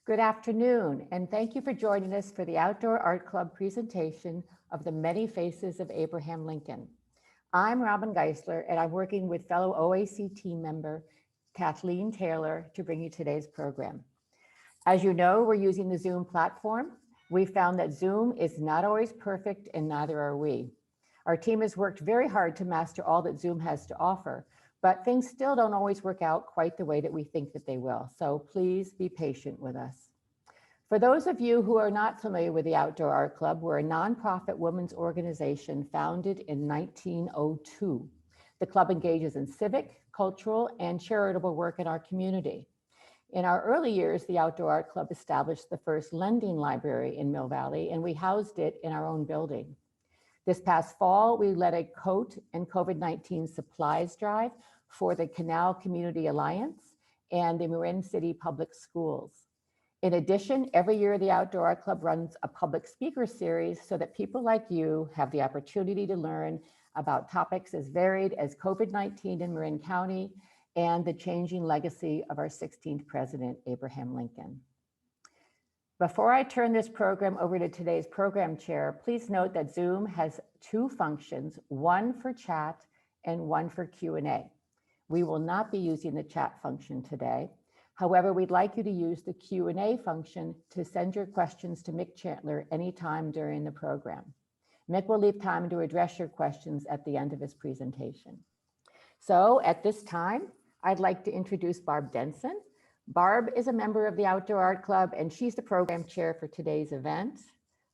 Good afternoon, and thank you for joining us for the Outdoor Art Club presentation of the Many Faces of Abraham Lincoln. I'm Robin Geisler, and I'm working with fellow OAC team member Kathleen Taylor to bring you today's program. As you know, we're using the Zoom platform. We found that Zoom is not always perfect, and neither are we. Our team has worked very hard to master all that Zoom has to offer, but things still don't always work out quite the way that we think that they will. So please be patient with us. For those of you who are not familiar with the Outdoor Art Club, we're a nonprofit women's organization founded in 1902. The club engages in civic, cultural, and charitable work in our community. In our early years, the Outdoor Art Club established the first lending library in Mill Valley, and we housed it in our own building. This past fall, we led a coat and COVID-19 supplies drive for the Canal Community Alliance and the Marin City Public Schools. In addition, every year the Outdoor Art Club runs a public speaker series so that people like you have the opportunity to learn about topics as varied as COVID-19 in Marin County and the changing legacy of our 16th president, Abraham Lincoln. Before I turn this program over to today's program chair, please note that Zoom has two functions, one for chat and one for Q&A. We will not be using the chat function today. However, we'd like you to use the Q&A function to send your questions to Mick Chantler anytime during the program. Mick will leave time to address your questions at the end of his presentation. So at this time, I'd like to introduce Barb Denson. Barb is a member of the Outdoor Art Club, and she's the program chair for today's event.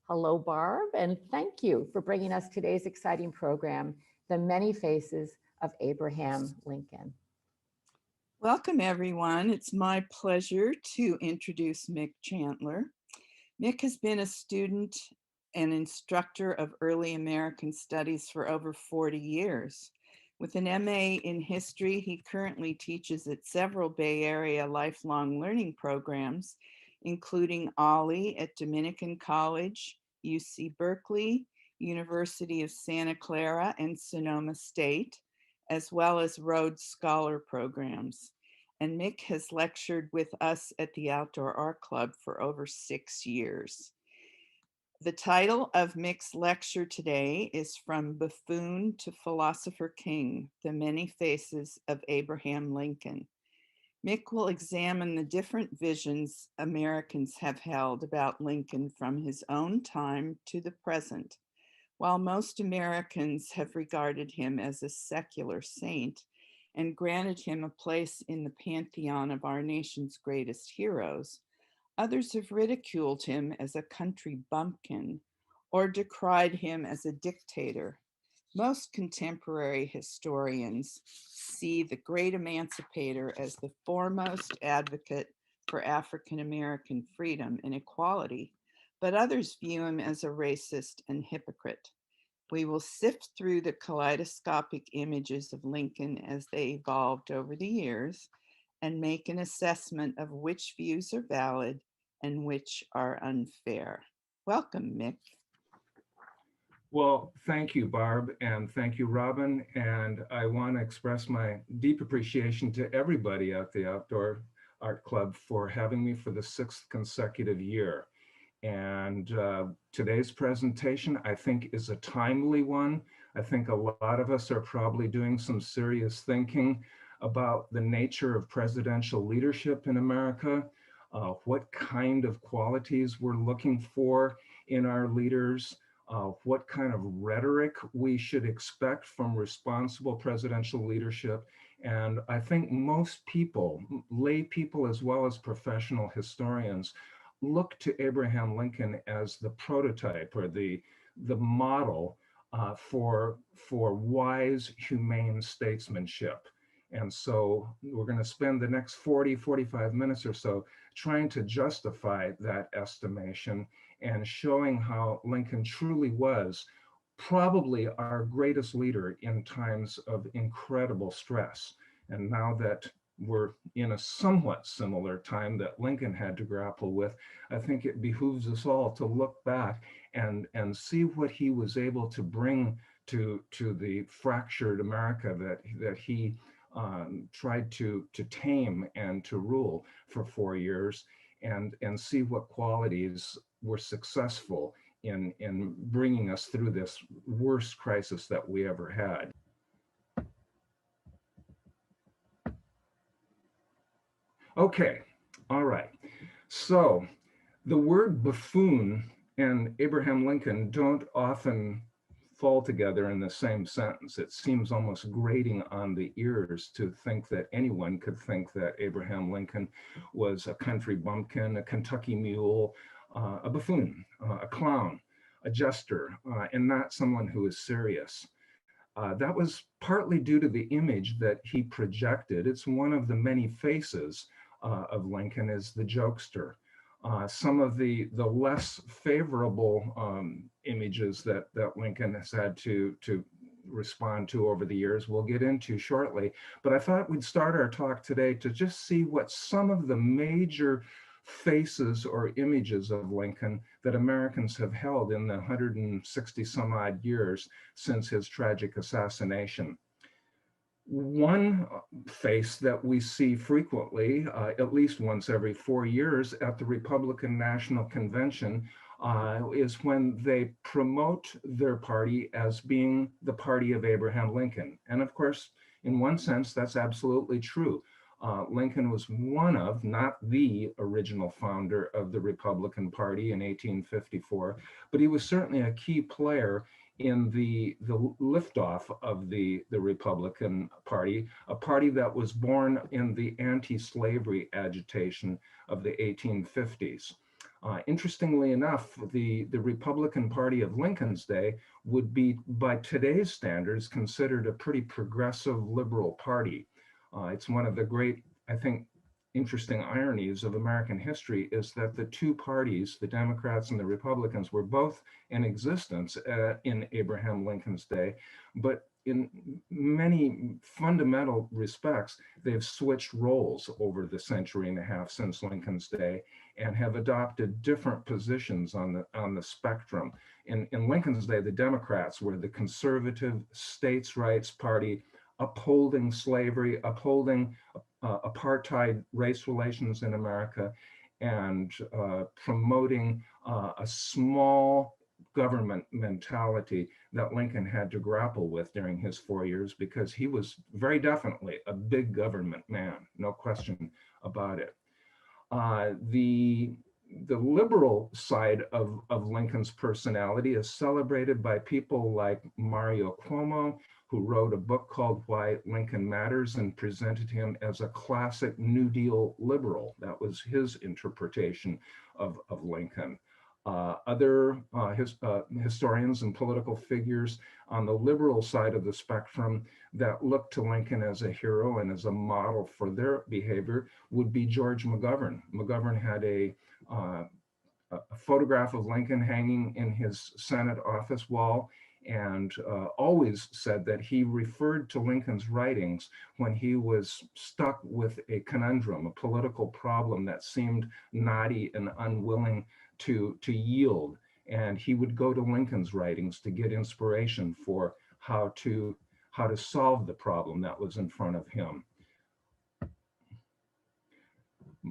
Hello, Barb, and thank you for bringing us today's exciting program, The Many Faces of Abraham Lincoln. Welcome, everyone. It's my pleasure to introduce Mick Chantler. Mick has been a student and instructor of early American studies for over 40 years. With an MA in history, he currently teaches at several Bay Area lifelong learning programs, including OLLI at Dominican College, UC Berkeley, University of Santa Clara, and Sonoma State, as well as Rhodes Scholar programs. And Mick has lectured with us at the Outdoor Art Club for over 6 years. The title of Mick's lecture today is From Buffoon to Philosopher King, The Many Faces of Abraham Lincoln. Mick will examine the different visions Americans have held about Lincoln from his own time to the present. While most Americans have regarded him as a secular saint and granted him a place in the pantheon of our nation's greatest heroes, others have ridiculed him as a country bumpkin or decried him as a dictator. Most contemporary historians see the great Emancipator as the foremost advocate for African American freedom and equality, but others view him as a racist and hypocrite. We will sift through the kaleidoscopic images of Lincoln as they evolved over the years and make an assessment of which views are valid and which are unfair. Welcome, Mick. Well, thank you, Barb, and thank you, Robin. And I want to express my deep appreciation to everybody at the Outdoor Art Club for having me for the 6th consecutive year. And today's presentation, I think, is a timely one. I think a lot of us are probably doing some serious thinking about the nature of presidential leadership in America, what kind of qualities we're looking for in our leaders, what kind of rhetoric we should expect from responsible presidential leadership. And I think most people, lay people as well as professional historians, look to Abraham Lincoln as the prototype or the model for wise, humane statesmanship. And so we're going to spend the next 45 minutes or so trying to justify that estimation and showing how Lincoln truly was probably our greatest leader in times of incredible stress. And now that we're in a somewhat similar time that Lincoln had to grapple with, I think it behooves us all to look back and see what he was able to bring to the fractured America that he tried to tame and to rule for 4 years. and see what qualities were successful in bringing us through this worst crisis that we ever had. Okay, all right. So the word buffoon and Abraham Lincoln don't often fall together in the same sentence. It seems almost grating on the ears to think that anyone could think that Abraham Lincoln was a country bumpkin, a Kentucky mule, a buffoon, a clown, a jester, and not someone who is serious. That was partly due to the image that he projected. It's one of the many faces of Lincoln is the jokester. Some of the less favorable images that Lincoln has had to respond to over the years, we'll get into shortly. But I thought we'd start our talk today to just see what some of the major faces or images of Lincoln that Americans have held in the 160 some odd years since his tragic assassination. One face that we see frequently, at least once every 4 years at the Republican National Convention, is when they promote their party as being the party of Abraham Lincoln. And of course, in one sense, that's absolutely true. Lincoln was one of, not the original founder of the Republican Party in 1854, but he was certainly a key player in the liftoff of the Republican Party, a party that was born in the anti-slavery agitation of the 1850s. Interestingly enough, the Republican Party of Lincoln's day would be, by today's standards, considered a pretty progressive liberal party. It's one of the great, I think, interesting ironies of American history is that the two parties, the Democrats and the Republicans, were both in existence in Abraham Lincoln's day, but in many fundamental respects, they've switched roles over the century and a half since Lincoln's day and have adopted different positions on the spectrum. In Lincoln's day, the Democrats were the conservative states' rights party, upholding slavery, upholding apartheid race relations in America, and promoting a small government mentality that Lincoln had to grapple with during his 4 years, because he was very definitely a big government man, no question about it. The liberal side of Lincoln's personality is celebrated by people like Mario Cuomo, who wrote a book called Why Lincoln Matters and presented him as a classic New Deal liberal. That was his interpretation of Lincoln. Other historians and political figures on the liberal side of the spectrum that look to Lincoln as a hero and as a model for their behavior would be George McGovern. McGovern had a photograph of Lincoln hanging in his Senate office wall, and always said that he referred to Lincoln's writings when he was stuck with a conundrum, a political problem that seemed knotty and unwilling to yield. And he would go to Lincoln's writings to get inspiration for how to solve the problem that was in front of him.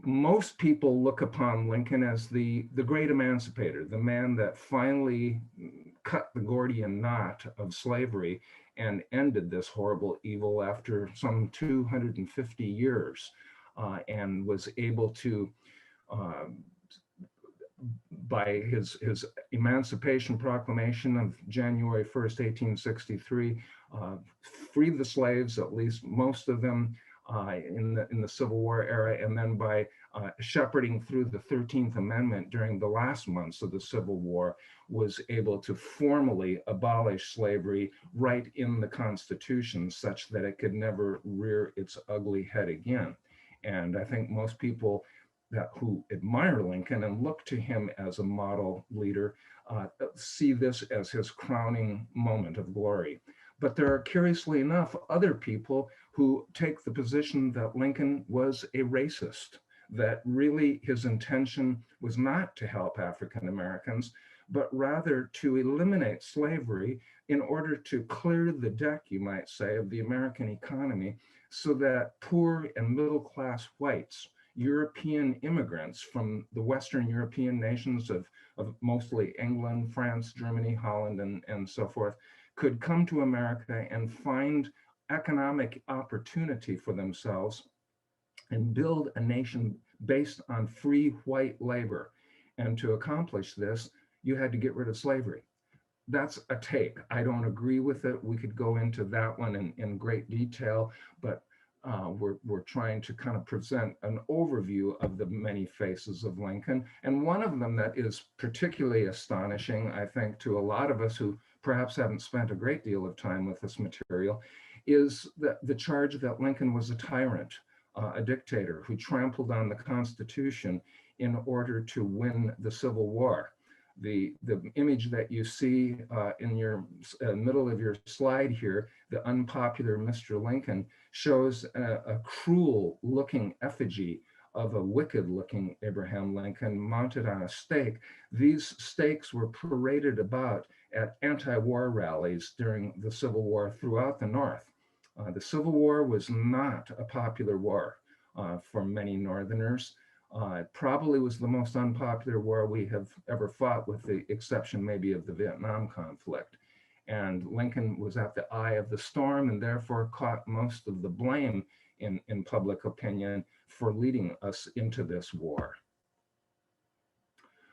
Most people look upon Lincoln as the great emancipator, the man that finally cut the Gordian knot of slavery and ended this horrible evil after some 250 years, and was able to, by his Emancipation Proclamation of January 1st, 1863, free the slaves, at least most of them, in the Civil War era, and then by shepherding through the 13th Amendment during the last months of the Civil War, was able to formally abolish slavery right in the Constitution, such that it could never rear its ugly head again. And I think most people who admire Lincoln and look to him as a model leader see this as his crowning moment of glory. But there are, curiously enough, other people who take the position that Lincoln was a racist, that really his intention was not to help African Americans, but rather to eliminate slavery in order to clear the deck, you might say, of the American economy, so that poor and middle-class whites European immigrants from the Western European nations of mostly England, France, Germany, Holland, and so forth, could come to America and find economic opportunity for themselves and build a nation based on free white labor. And to accomplish this, you had to get rid of slavery. That's a take. I don't agree with it. We could go into that one in great detail, but we're trying to kind of present an overview of the many faces of Lincoln. And one of them that is particularly astonishing, I think, to a lot of us who perhaps haven't spent a great deal of time with this material, is the charge that Lincoln was a tyrant, a dictator who trampled on the Constitution in order to win the Civil War. The image that you see in your middle of your slide here, the unpopular Mr. Lincoln, shows a cruel looking effigy of a wicked looking Abraham Lincoln mounted on a stake. These stakes were paraded about at anti-war rallies during the Civil War throughout the North. The Civil War was not a popular war for many Northerners. It probably was the most unpopular war we have ever fought, with the exception maybe of the Vietnam conflict. And Lincoln was at the eye of the storm and therefore caught most of the blame in public opinion for leading us into this war.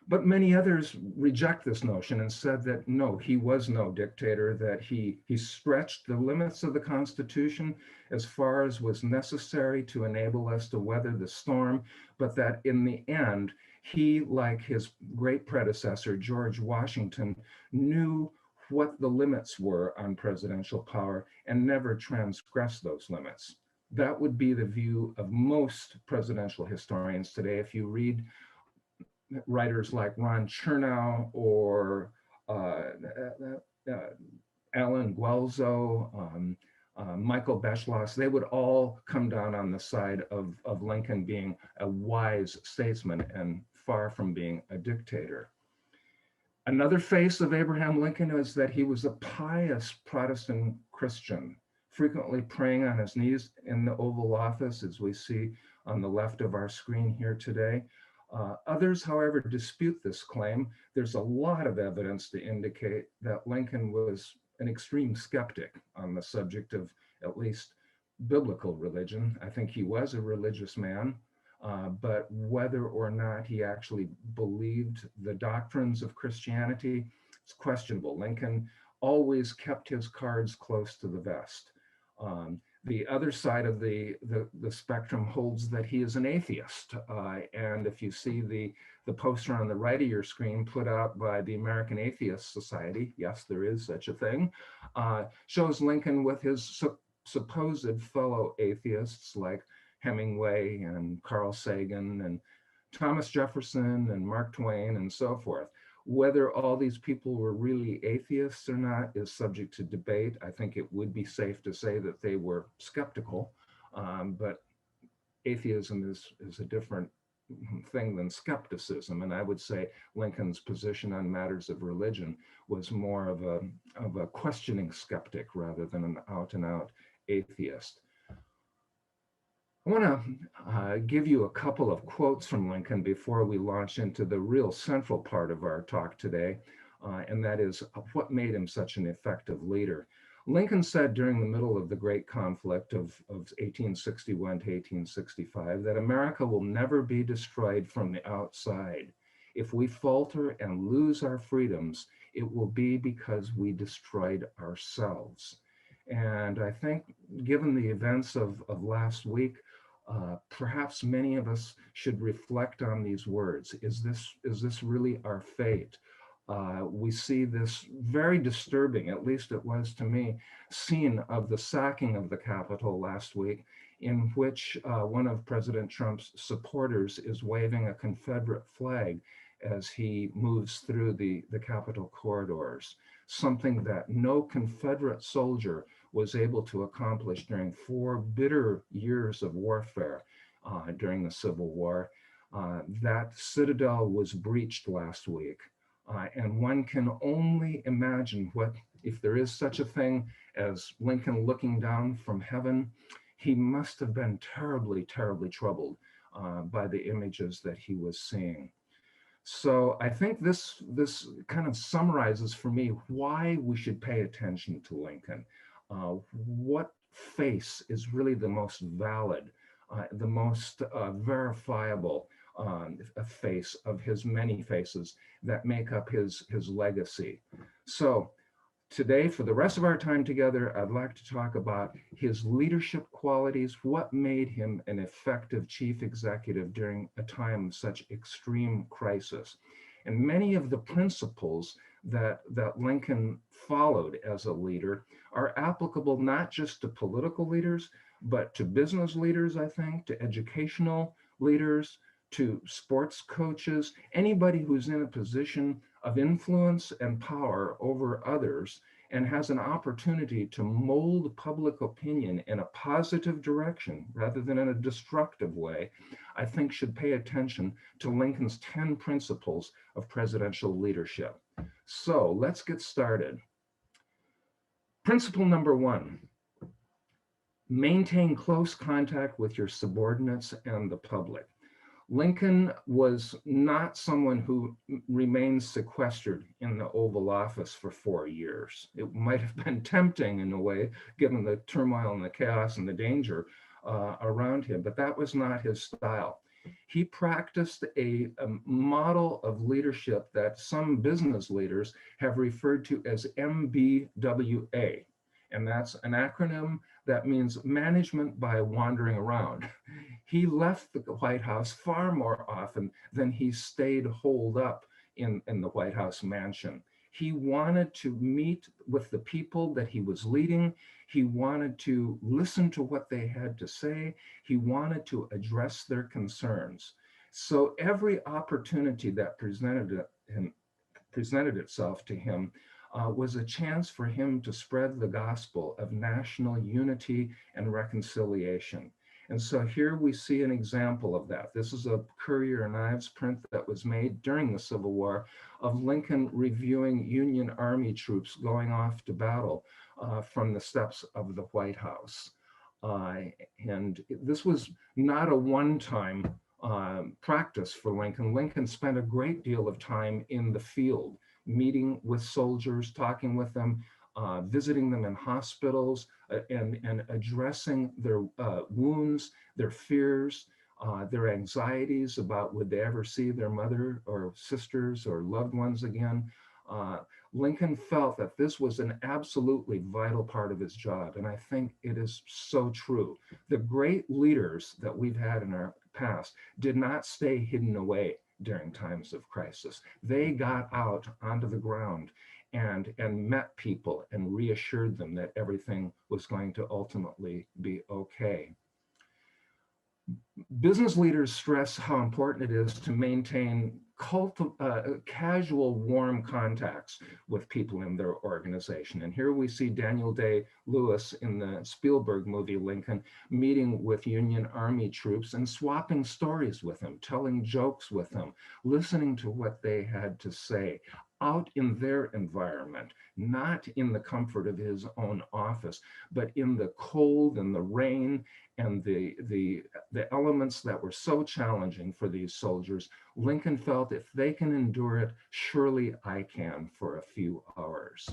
But many others reject this notion and said that no, he was no dictator, that he stretched the limits of the Constitution as far as was necessary to enable us to weather the storm, but that in the end, he, like his great predecessor, George Washington, knew what the limits were on presidential power and never transgressed those limits. That would be the view of most presidential historians today. If you read writers like Ron Chernow or Alan Guelzo, Michael Beschloss, they would all come down on the side of Lincoln being a wise statesman and far from being a dictator. Another face of Abraham Lincoln is that he was a pious Protestant Christian, frequently praying on his knees in the Oval Office, as we see on the left of our screen here today. Others, however, dispute this claim. There's a lot of evidence to indicate that Lincoln was an extreme skeptic on the subject of at least biblical religion. I think he was a religious man, but whether or not he actually believed the doctrines of Christianity, it's questionable. Lincoln always kept his cards close to the vest. The other side of the spectrum holds that he is an atheist. And if you see the poster on the right of your screen put out by the American Atheist Society, yes, there is such a thing, shows Lincoln with his supposed fellow atheists like Hemingway and Carl Sagan and Thomas Jefferson and Mark Twain and so forth. Whether all these people were really atheists or not is subject to debate. I think it would be safe to say that they were skeptical, but atheism is a different thing than skepticism. And I would say Lincoln's position on matters of religion was more of a questioning skeptic rather than an out and out atheist. I want to give you a couple of quotes from Lincoln before we launch into the real central part of our talk today, and that is what made him such an effective leader. Lincoln said during the middle of the great conflict of 1861 to 1865 that America will never be destroyed from the outside. If we falter and lose our freedoms, it will be because we destroyed ourselves. And I think given the events of last week, perhaps many of us should reflect on these words. Is this really our fate? We see this very disturbing, at least it was to me, scene of the sacking of the Capitol last week, in which one of President Trump's supporters is waving a Confederate flag as he moves through the Capitol corridors, something that no Confederate soldier was able to accomplish during 4 bitter years of warfare during the Civil War. That citadel was breached last week. And one can only imagine what, if there is such a thing as Lincoln looking down from heaven, he must have been terribly, terribly troubled by the images that he was seeing. So I think this kind of summarizes for me why we should pay attention to Lincoln. What face is really the most valid, the most verifiable face of his many faces that make up his legacy. So today, for the rest of our time together, I'd like to talk about his leadership qualities, what made him an effective chief executive during a time of such extreme crisis. And many of the principles that Lincoln followed as a leader are applicable not just to political leaders, but to business leaders, I think, to educational leaders, to sports coaches, anybody who's in a position of influence and power over others and has an opportunity to mold public opinion in a positive direction rather than in a destructive way, I think should pay attention to Lincoln's 10 principles of presidential leadership. So let's get started. Principle number 1, maintain close contact with your subordinates and the public. Lincoln was not someone who remained sequestered in the Oval Office for 4 years. It might have been tempting in a way, given the turmoil and the chaos and the danger around him, but that was not his style. He practiced a model of leadership that some business leaders have referred to as MBWA, and that's an acronym that means management by wandering around. He left the White House far more often than he stayed holed up in the White House mansion. He wanted to meet with the people that he was leading. He wanted to listen to what they had to say. He wanted to address their concerns. So every opportunity that presented itself to him was a chance for him to spread the gospel of national unity and reconciliation. And so here we see an example of that. This is a Courier and Ives print that was made during the Civil War of Lincoln reviewing Union Army troops going off to battle from the steps of the White House. And this was not a one-time practice for Lincoln. Lincoln spent a great deal of time in the field, meeting with soldiers, talking with them, visiting them in hospitals, and addressing their wounds, their fears, their anxieties about would they ever see their mother or sisters or loved ones again. Lincoln felt that this was an absolutely vital part of his job, and I think it is so true. The great leaders that we've had in our past did not stay hidden away during times of crisis. They got out onto the ground and met people and reassured them that everything was going to ultimately be okay. Business leaders stress how important it is to maintain casual, warm contacts with people in their organization. And here we see Daniel Day-Lewis in the Spielberg movie Lincoln meeting with Union Army troops and swapping stories with them, telling jokes with them, listening to what they had to say out in their environment, not in the comfort of his own office, but in the cold and the rain and the elements that were so challenging for these soldiers. Lincoln felt if they can endure it, surely I can for a few hours.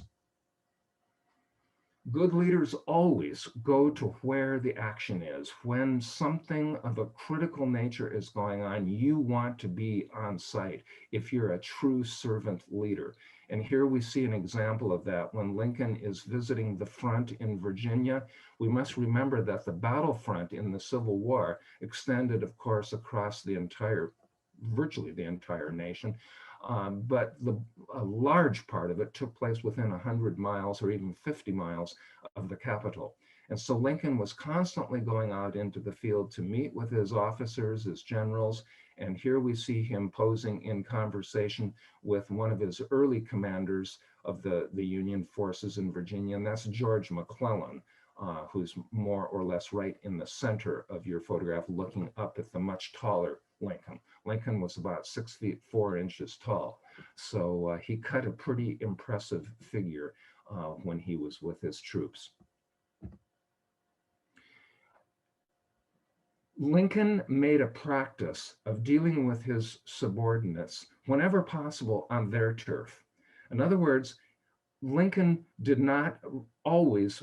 Good leaders always go to where the action is. When something of a critical nature is going on, you want to be on site if you're a true servant leader. And here we see an example of that when Lincoln is visiting the front in Virginia. We must remember that the battlefront in the Civil War extended, of course, across virtually the entire nation. But a large part of it took place within 100 miles or even 50 miles of the capital. And so Lincoln was constantly going out into the field to meet with his officers, his generals. And here we see him posing in conversation with one of his early commanders of the Union forces in Virginia, and that's George McClellan, who's more or less right in the center of your photograph, looking up at the much taller Lincoln. Lincoln was about 6 feet 4 inches tall. So he cut a pretty impressive figure when he was with his troops. Lincoln made a practice of dealing with his subordinates whenever possible on their turf. In other words, Lincoln did not always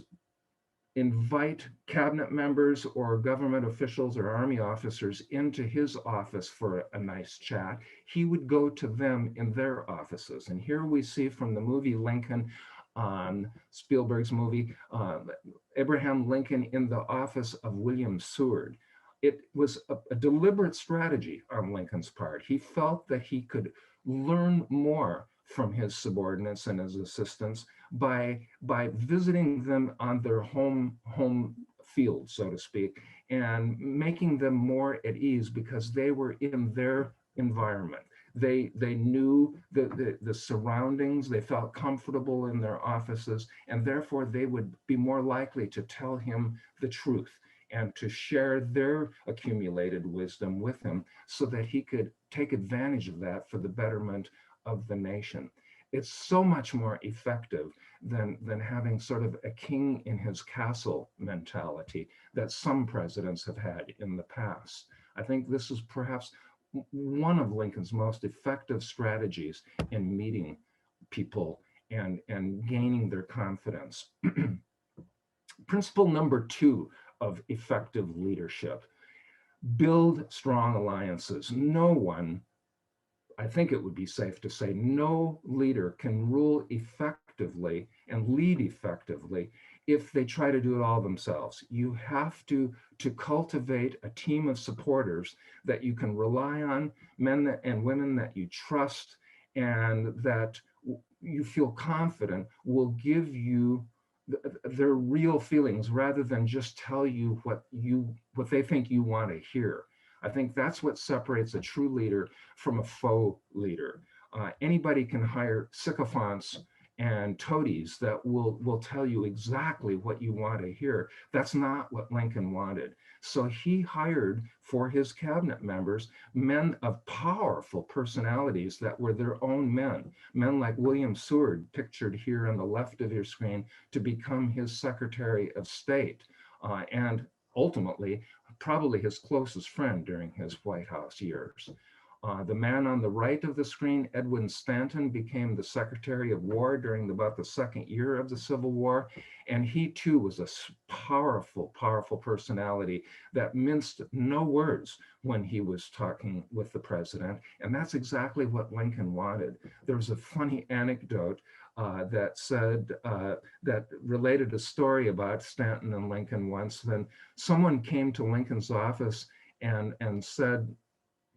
invite cabinet members or government officials or army officers into his office for a nice chat. He would go to them in their offices. And here we see from the movie Lincoln, on Spielberg's movie, Abraham Lincoln in the office of William Seward. It was a deliberate strategy on Lincoln's part. He felt that he could learn more from his subordinates and his assistants by visiting them on their home field, so to speak, and making them more at ease because they were in their environment. They knew the surroundings, they felt comfortable in their offices, and therefore they would be more likely to tell him the truth and to share their accumulated wisdom with him so that he could take advantage of that for the betterment of the nation. It's so much more effective than having sort of a king in his castle mentality that some presidents have had in the past. I think this is perhaps one of Lincoln's most effective strategies in meeting people and gaining their confidence. Principle number 2 of effective leadership: build strong alliances. No one, I think it would be safe to say, no leader can rule effectively and lead effectively if they try to do it all themselves. You have to cultivate a team of supporters that you can rely on, men and women that you trust and that you feel confident will give you their real feelings rather than just tell you what they think you want to hear. I think that's what separates a true leader from a faux leader. Anybody can hire sycophants and toadies that will tell you exactly what you want to hear. That's not what Lincoln wanted. So he hired for his cabinet members men of powerful personalities that were their own men. Men like William Seward, pictured here on the left of your screen, to become his Secretary of State. And ultimately, probably his closest friend during his White House years. The man on the right of the screen, Edwin Stanton, became the Secretary of War during about the second year of the Civil War. And he too was a powerful, powerful personality that minced no words when he was talking with the president. And that's exactly what Lincoln wanted. There was a funny anecdote that said, that related a story about Stanton and Lincoln once. Then someone came to Lincoln's office and said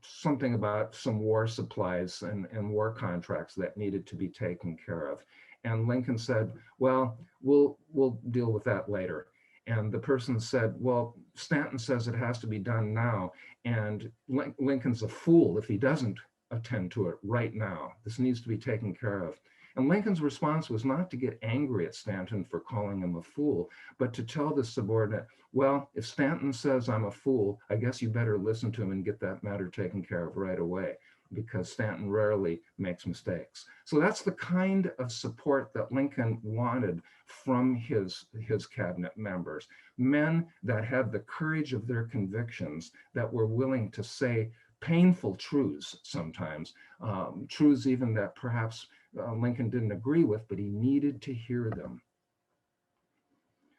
something about some war supplies and war contracts that needed to be taken care of. And Lincoln said, well, we'll deal with that later. And the person said, well, Stanton says it has to be done now. And Lincoln's a fool if he doesn't attend to it right now. This needs to be taken care of. And Lincoln's response was not to get angry at Stanton for calling him a fool, but to tell the subordinate, well, if Stanton says I'm a fool, I guess you better listen to him and get that matter taken care of right away, because Stanton rarely makes mistakes. So that's the kind of support that Lincoln wanted from his cabinet members, men that had the courage of their convictions, that were willing to say painful truths sometimes, truths even that perhaps Lincoln didn't agree with, but he needed to hear them.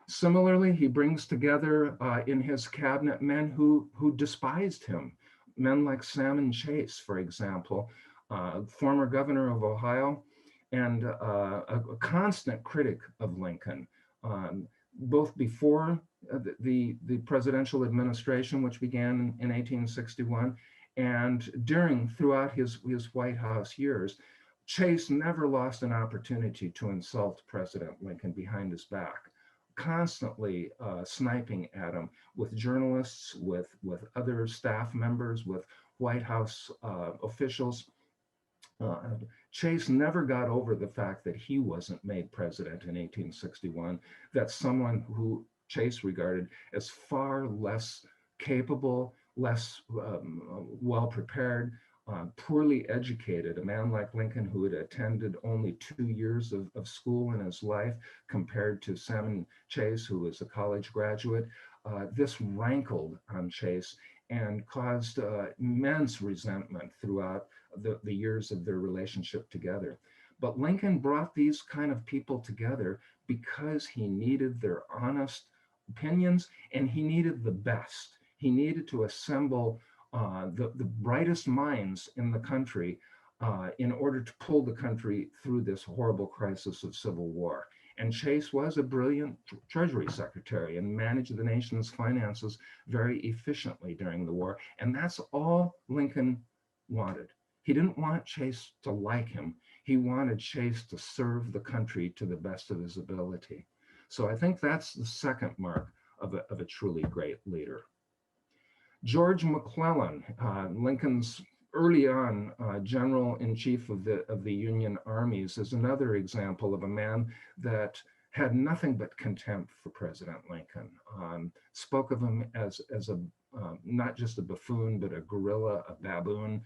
Similarly, he brings together in his cabinet men who despised him. Men like Salmon Chase, for example, former governor of Ohio, and a constant critic of Lincoln, both before the presidential administration, which began in 1861, and throughout his White House years. Chase never lost an opportunity to insult President Lincoln behind his back, constantly sniping at him with journalists, with other staff members, with White House officials. Chase never got over the fact that he wasn't made president in 1861, that someone who Chase regarded as far less capable, less well-prepared, poorly educated, a man like Lincoln who had attended only 2 years of school in his life compared to Salmon Chase, who was a college graduate, This rankled on Chase and caused immense resentment throughout the years of their relationship together. But Lincoln brought these kind of people together because he needed their honest opinions and he needed the best. He needed to assemble the brightest minds in the country in order to pull the country through this horrible crisis of civil war. And Chase was a brilliant Treasury Secretary and managed the nation's finances very efficiently during the war. And that's all Lincoln wanted. He didn't want Chase to like him. He wanted Chase to serve the country to the best of his ability. So I think that's the second mark of a truly great leader. George McClellan, Lincoln's early on general-in-chief of the Union armies, is another example of a man that had nothing but contempt for President Lincoln. Spoke of him as a not just a buffoon, but a gorilla, a baboon.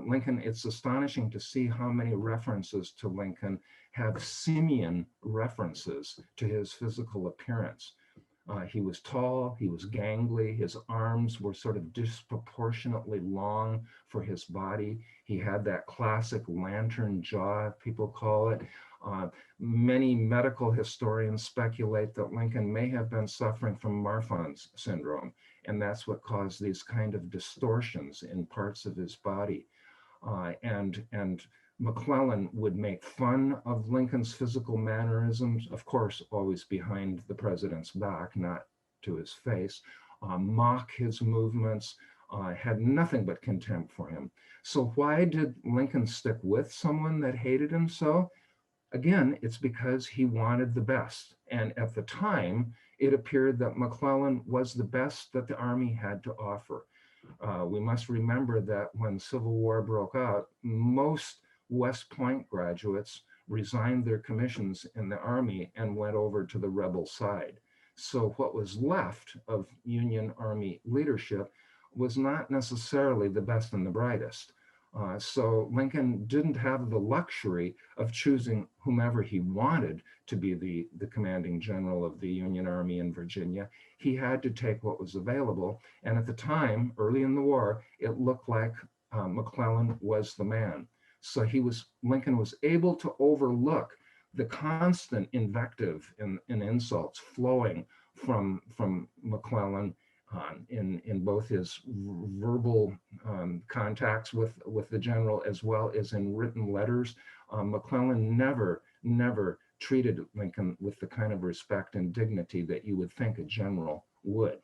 Lincoln, it's astonishing to see how many references to Lincoln have simian references to his physical appearance. He was tall, he was gangly, his arms were sort of disproportionately long for his body. He had that classic lantern jaw, people call it. Many medical historians speculate that Lincoln may have been suffering from Marfan's syndrome, and that's what caused these kind of distortions in parts of his body. And McClellan would make fun of Lincoln's physical mannerisms, of course, always behind the president's back, not to his face, mock his movements, had nothing but contempt for him. So why did Lincoln stick with someone that hated him so? Again, it's because he wanted the best. And at the time, it appeared that McClellan was the best that the Army had to offer. We must remember that when Civil War broke out, most West Point graduates resigned their commissions in the Army and went over to the rebel side. So what was left of Union Army leadership was not necessarily the best and the brightest. So Lincoln didn't have the luxury of choosing whomever he wanted to be the commanding general of the Union Army in Virginia. He had to take what was available. And at the time, early in the war, it looked like McClellan was the man. So Lincoln was able to overlook the constant invective and insults flowing from McClellan in both his verbal contacts with the general as well as in written letters. McClellan never treated Lincoln with the kind of respect and dignity that you would think a general would.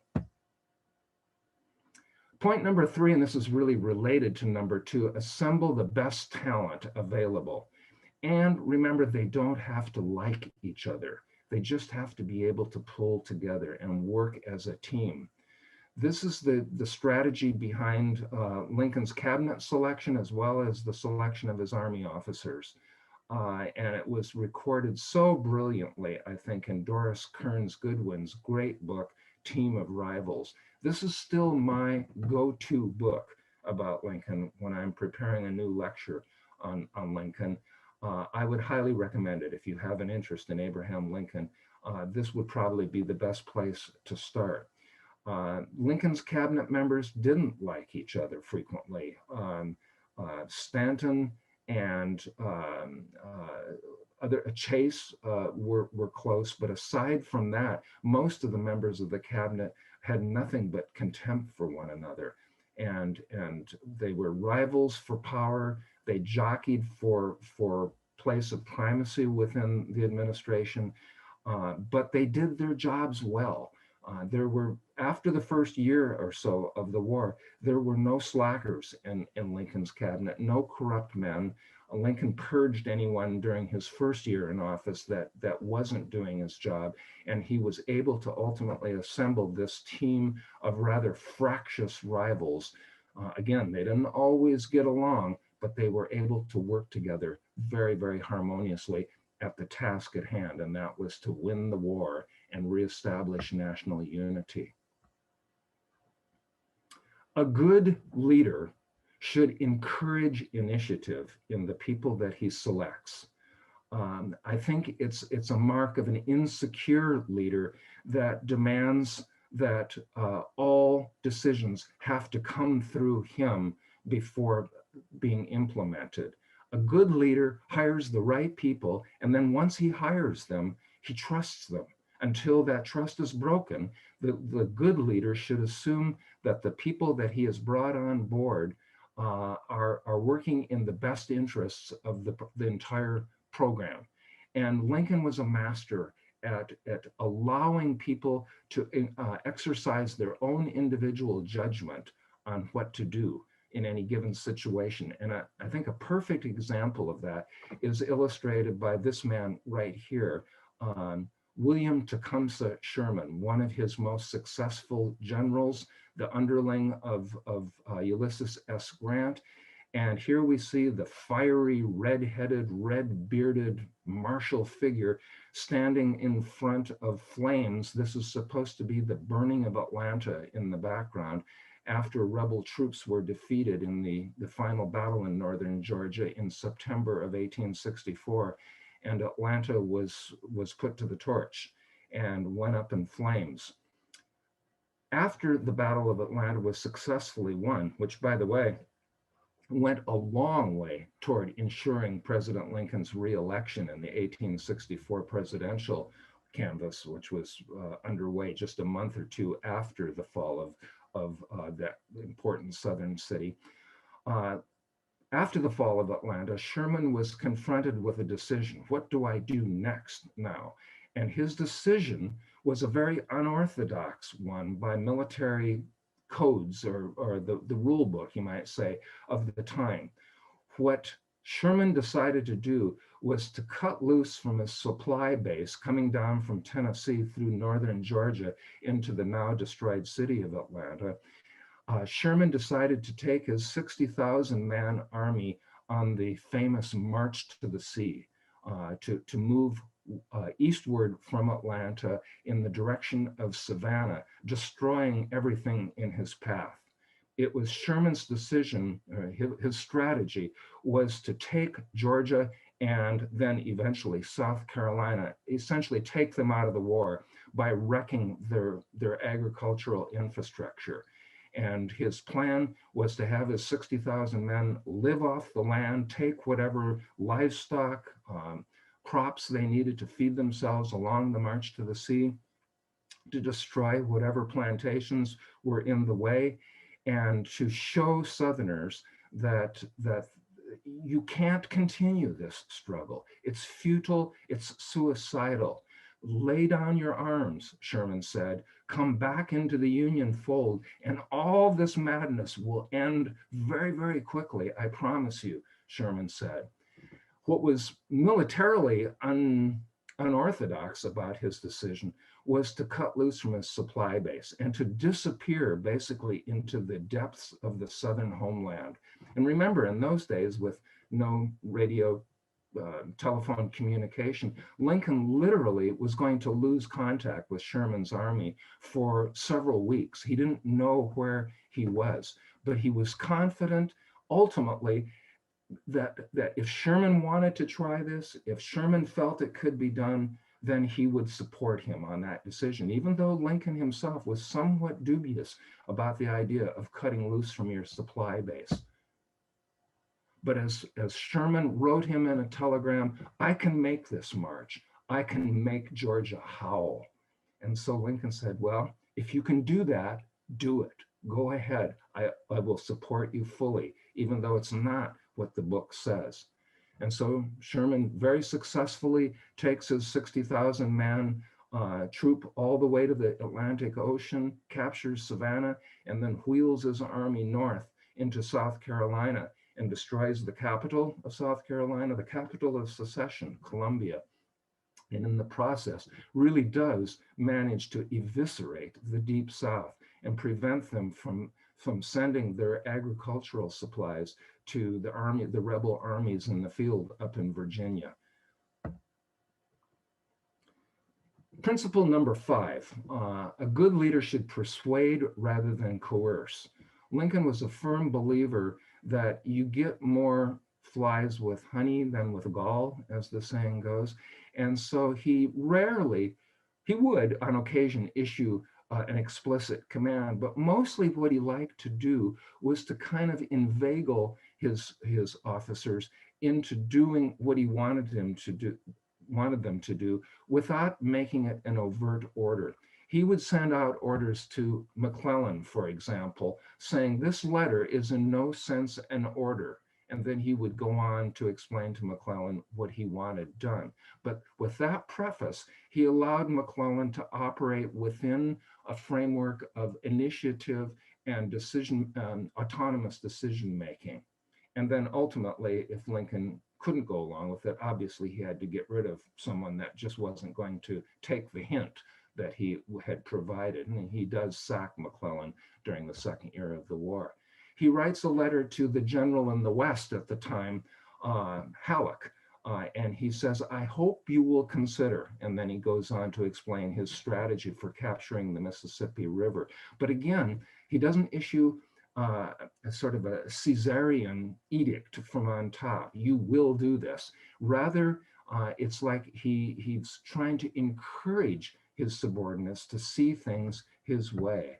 Point number 3, and this is really related to number 2, assemble the best talent available. And remember, they don't have to like each other. They just have to be able to pull together and work as a team. This is the strategy behind Lincoln's cabinet selection as well as the selection of his Army officers. And it was recorded so brilliantly, I think, in Doris Kearns Goodwin's great book, Team of Rivals. This is still my go-to book about Lincoln when I'm preparing a new lecture on Lincoln. I would highly recommend it if you have an interest in Abraham Lincoln. This would probably be the best place to start. Lincoln's cabinet members didn't like each other frequently. Stanton and Chase were close, but aside from that, most of the members of the cabinet had nothing but contempt for one another. And they were rivals for power. They jockeyed for place of primacy within the administration, but they did their jobs well. After the first year or so of the war, there were no slackers in Lincoln's cabinet, no corrupt men. Lincoln purged anyone during his first year in office that wasn't doing his job, and he was able to ultimately assemble this team of rather fractious rivals. Again, they didn't always get along, but they were able to work together very, very harmoniously at the task at hand, and that was to win the war and reestablish national unity. A good leader should encourage initiative in the people that he selects. I think it's a mark of an insecure leader that demands that all decisions have to come through him before being implemented. A good leader hires the right people, and then once he hires them, he trusts them. Until that trust is broken, the good leader should assume that the people that he has brought on board are working in the best interests of the entire program. And Lincoln was a master at allowing people to exercise their own individual judgment on what to do in any given situation. And I think a perfect example of that is illustrated by this man right here, William Tecumseh Sherman, one of his most successful generals, the underling of Ulysses S. Grant. And here we see the fiery, red-headed, red-bearded martial figure standing in front of flames. This is supposed to be the burning of Atlanta in the background after rebel troops were defeated in the final battle in northern Georgia in September of 1864. And Atlanta was put to the torch and went up in flames. After the Battle of Atlanta was successfully won, which, by the way, went a long way toward ensuring President Lincoln's re-election in the 1864 presidential canvass, which was underway just a month or two after the fall of that important southern city. After the fall of Atlanta, Sherman was confronted with a decision. What do I do next now? And his decision was a very unorthodox one by military codes or the rule book, you might say, of the time. What Sherman decided to do was to cut loose from a supply base coming down from Tennessee through northern Georgia into the now destroyed city of Atlanta. Sherman decided to take his 60,000-man army on the famous March to the Sea to move eastward from Atlanta in the direction of Savannah, destroying everything in his path. It was Sherman's decision, his strategy was to take Georgia and then eventually South Carolina, essentially take them out of the war by wrecking their agricultural infrastructure. And his plan was to have his 60,000 men live off the land, take whatever livestock, crops they needed to feed themselves along the march to the sea, to destroy whatever plantations were in the way, and to show Southerners that you can't continue this struggle. It's futile, it's suicidal. Lay down your arms, Sherman said, come back into the Union fold, and all this madness will end very, very quickly, I promise you, Sherman said. What was militarily unorthodox about his decision was to cut loose from his supply base and to disappear basically into the depths of the Southern homeland. And remember, in those days, with no radio, telephone communication, Lincoln literally was going to lose contact with Sherman's army for several weeks. He didn't know where he was, but he was confident ultimately that if Sherman wanted to try this, if Sherman felt it could be done, then he would support him on that decision, even though Lincoln himself was somewhat dubious about the idea of cutting loose from your supply base. But as Sherman wrote him in a telegram, I can make this march. I can make Georgia howl. And so Lincoln said, well, if you can do that, do it. Go ahead. I will support you fully, even though it's not what the book says. And so Sherman very successfully takes his 60,000-man troop all the way to the Atlantic Ocean, captures Savannah, and then wheels his army north into South Carolina and destroys the capital of South Carolina, the capital of secession, Columbia. And in the process, really does manage to eviscerate the Deep South and prevent them from sending their agricultural supplies to the rebel armies in the field up in Virginia. Principle number 5, a good leader should persuade rather than coerce. Lincoln was a firm believer that you get more flies with honey than with gall, as the saying goes. And so he would on occasion issue an explicit command, but mostly what he liked to do was to kind of inveigle his officers into doing what he wanted them to do without making it an overt order. He would send out orders to McClellan, for example, saying this letter is in no sense an order. And then he would go on to explain to McClellan what he wanted done. But with that preface, he allowed McClellan to operate within a framework of initiative and autonomous decision making. And then ultimately, if Lincoln couldn't go along with it, obviously he had to get rid of someone that just wasn't going to take the hint that he had provided. And he does sack McClellan during the second year of the war. He writes a letter to the general in the West at the time, Halleck, and he says, I hope you will consider, and then he goes on to explain his strategy for capturing the Mississippi River. But again, he doesn't issue a sort of a Caesarian edict from on top. You will do this. Rather, it's like he's trying to encourage his subordinates to see things his way.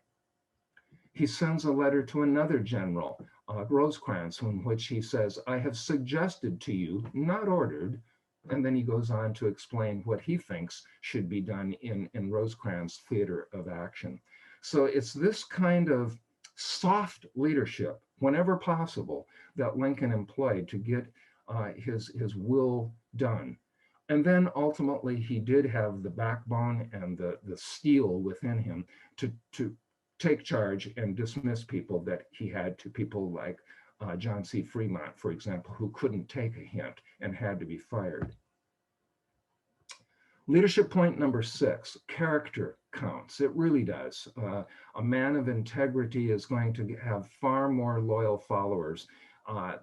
He sends a letter to another general, Rosecrans, in which he says, I have suggested to you, not ordered, and then he goes on to explain what he thinks should be done in Rosecrans' theater of action. So it's this kind of soft leadership, whenever possible, that Lincoln employed to get his will done. And then ultimately, he did have the backbone and the steel within him to take charge and dismiss people that he had to, people like John C. Fremont, for example, who couldn't take a hint and had to be fired. Leadership point number 6, character counts. It really does. A man of integrity is going to have far more loyal followers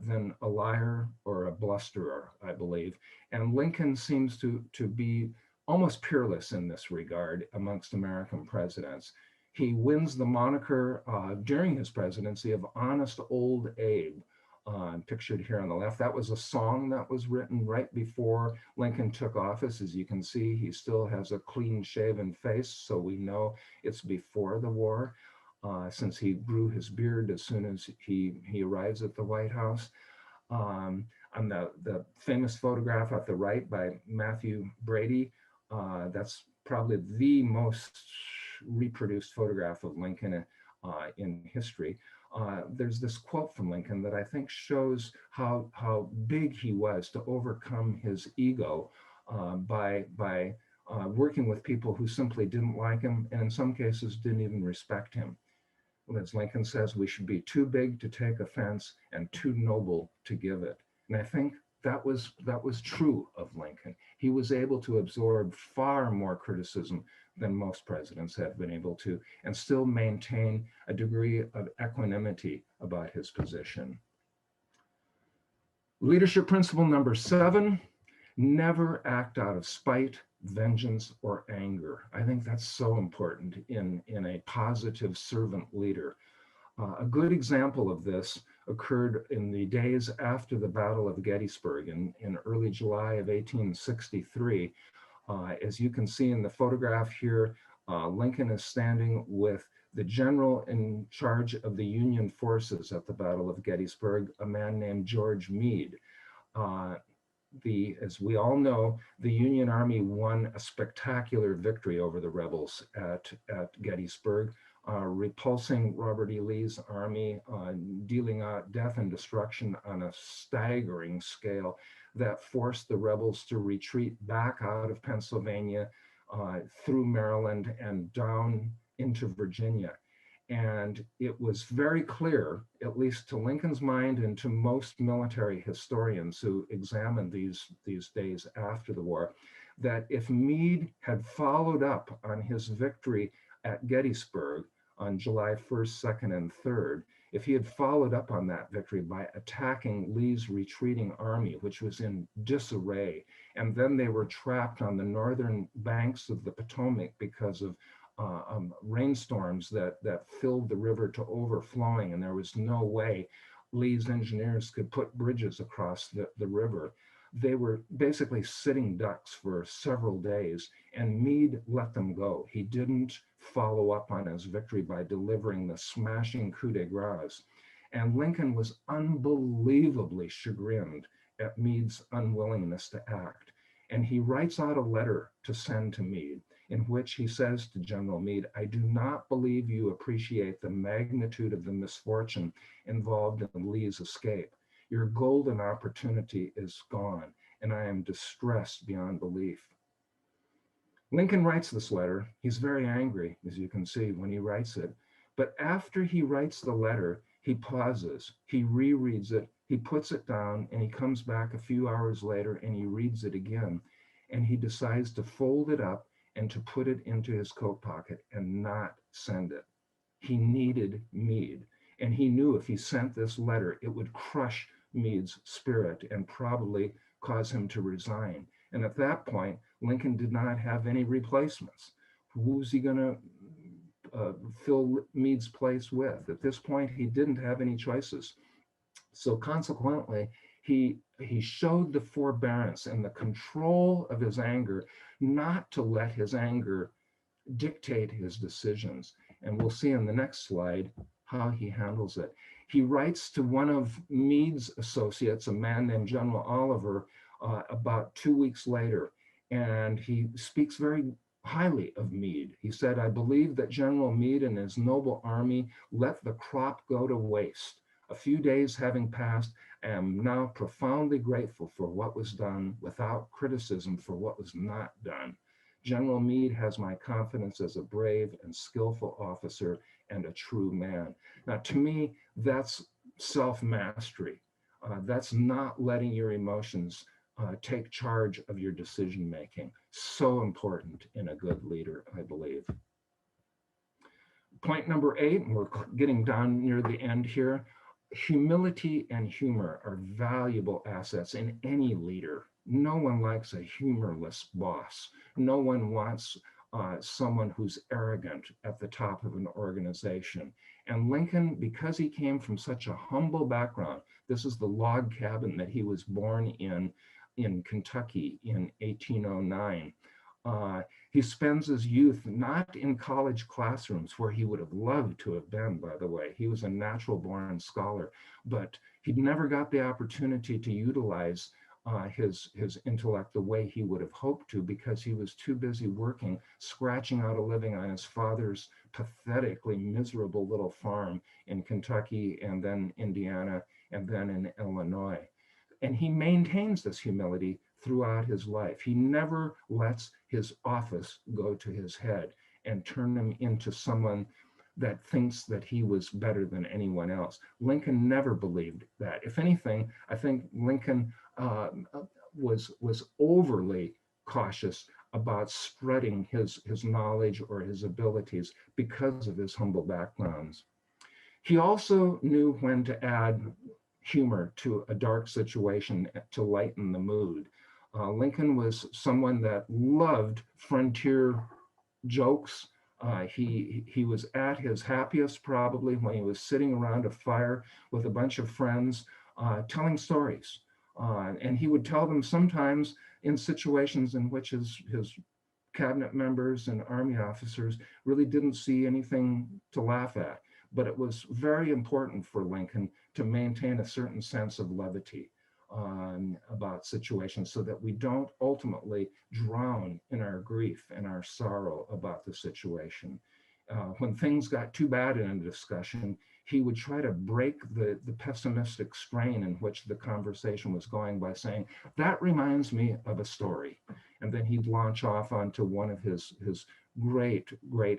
than a liar or a blusterer, I believe. And Lincoln seems to be almost peerless in this regard amongst American presidents. He wins the moniker during his presidency of Honest Old Abe, pictured here on the left. That was a song that was written right before Lincoln took office. As you can see, he still has a clean-shaven face, so we know it's before the war, since he grew his beard as soon as he arrives at the White House. On the famous photograph at the right by Matthew Brady, that's probably the most reproduced photograph of Lincoln in history. There's this quote from Lincoln that I think shows how big he was to overcome his ego by working with people who simply didn't like him, and in some cases didn't even respect him. As Lincoln says, we should be too big to take offense and too noble to give it. And I think that was true of Lincoln. He was able to absorb far more criticism than most presidents have been able to, and still maintain a degree of equanimity about his position. Leadership principle number 7, never act out of spite, vengeance, or anger. I think that's so important in a positive servant leader. A good example of this occurred in the days after the Battle of Gettysburg in early July of 1863. As you can see in the photograph here, Lincoln is standing with the general in charge of the Union forces at the Battle of Gettysburg, a man named George Meade. As we all know, the Union Army won a spectacular victory over the rebels at Gettysburg, repulsing Robert E. Lee's army, dealing out death and destruction on a staggering scale that forced the rebels to retreat back out of Pennsylvania, through Maryland and down into Virginia. And it was very clear, at least to Lincoln's mind and to most military historians who examined these days after the war, that if Meade had followed up on his victory at Gettysburg on July 1st, 2nd, and 3rd, if he had followed up on that victory by attacking Lee's retreating army, which was in disarray, and then they were trapped on the northern banks of the Potomac because of rainstorms that filled the river to overflowing, and there was no way Lee's engineers could put bridges across the river. They were basically sitting ducks for several days, and Meade let them go. He didn't follow up on his victory by delivering the smashing coup de grace. And Lincoln was unbelievably chagrined at Meade's unwillingness to act. And he writes out a letter to send to Meade, in which he says to General Meade, "I do not believe you appreciate the magnitude of the misfortune involved in Lee's escape. Your golden opportunity is gone, and I am distressed beyond belief." Lincoln writes this letter. He's very angry, as you can see when he writes it. But after he writes the letter, he pauses, he rereads it, he puts it down, and he comes back a few hours later and he reads it again. And he decides to fold it up and to put it into his coat pocket and not send it. He needed Meade. And he knew if he sent this letter, it would crush Meade's spirit and probably cause him to resign. And at that point, Lincoln did not have any replacements. Who was he going to fill Meade's place with? At this point, he didn't have any choices. So consequently, he showed the forbearance and the control of his anger, not to let his anger dictate his decisions. And we'll see in the next slide how he handles it. He writes to one of Meade's associates, a man named General Oliver, about 2 weeks later, and he speaks very highly of Meade. He said, "I believe that General Meade and his noble army let the crop go to waste. A few days having passed, I am now profoundly grateful for what was done without criticism for what was not done. General Meade has my confidence as a brave and skillful officer and a true man." Now, to me, that's self-mastery. That's not letting your emotions take charge of your decision-making. So important in a good leader, I believe. Point number 8, and we're getting down near the end here. Humility and humor are valuable assets in any leader. No one likes a humorless boss. No one wants someone who's arrogant at the top of an organization. And Lincoln, because he came from such a humble background, this is the log cabin that he was born in Kentucky in 1809. He spends his youth not in college classrooms, where he would have loved to have been, by the way. He was a natural born scholar, but he never got the opportunity to utilize his intellect the way he would have hoped to, because he was too busy working, scratching out a living on his father's pathetically miserable little farm in Kentucky, and then Indiana, and then in Illinois. And he maintains this humility throughout his life. He never lets his office go to his head and turn him into someone that thinks that he was better than anyone else. Lincoln never believed that. If anything, I think Lincoln was overly cautious about spreading his knowledge or his abilities because of his humble backgrounds. He also knew when to add humor to a dark situation to lighten the mood. Lincoln was someone that loved frontier jokes. He was at his happiest probably when he was sitting around a fire with a bunch of friends telling stories. And he would tell them sometimes in situations in which his cabinet members and army officers really didn't see anything to laugh at. But it was very important for Lincoln to maintain a certain sense of levity about situations, so that we don't ultimately drown in our grief and our sorrow about the situation. When things got too bad in a discussion, he would try to break the pessimistic strain in which the conversation was going by saying, "That reminds me of a story." And then he'd launch off onto one of his great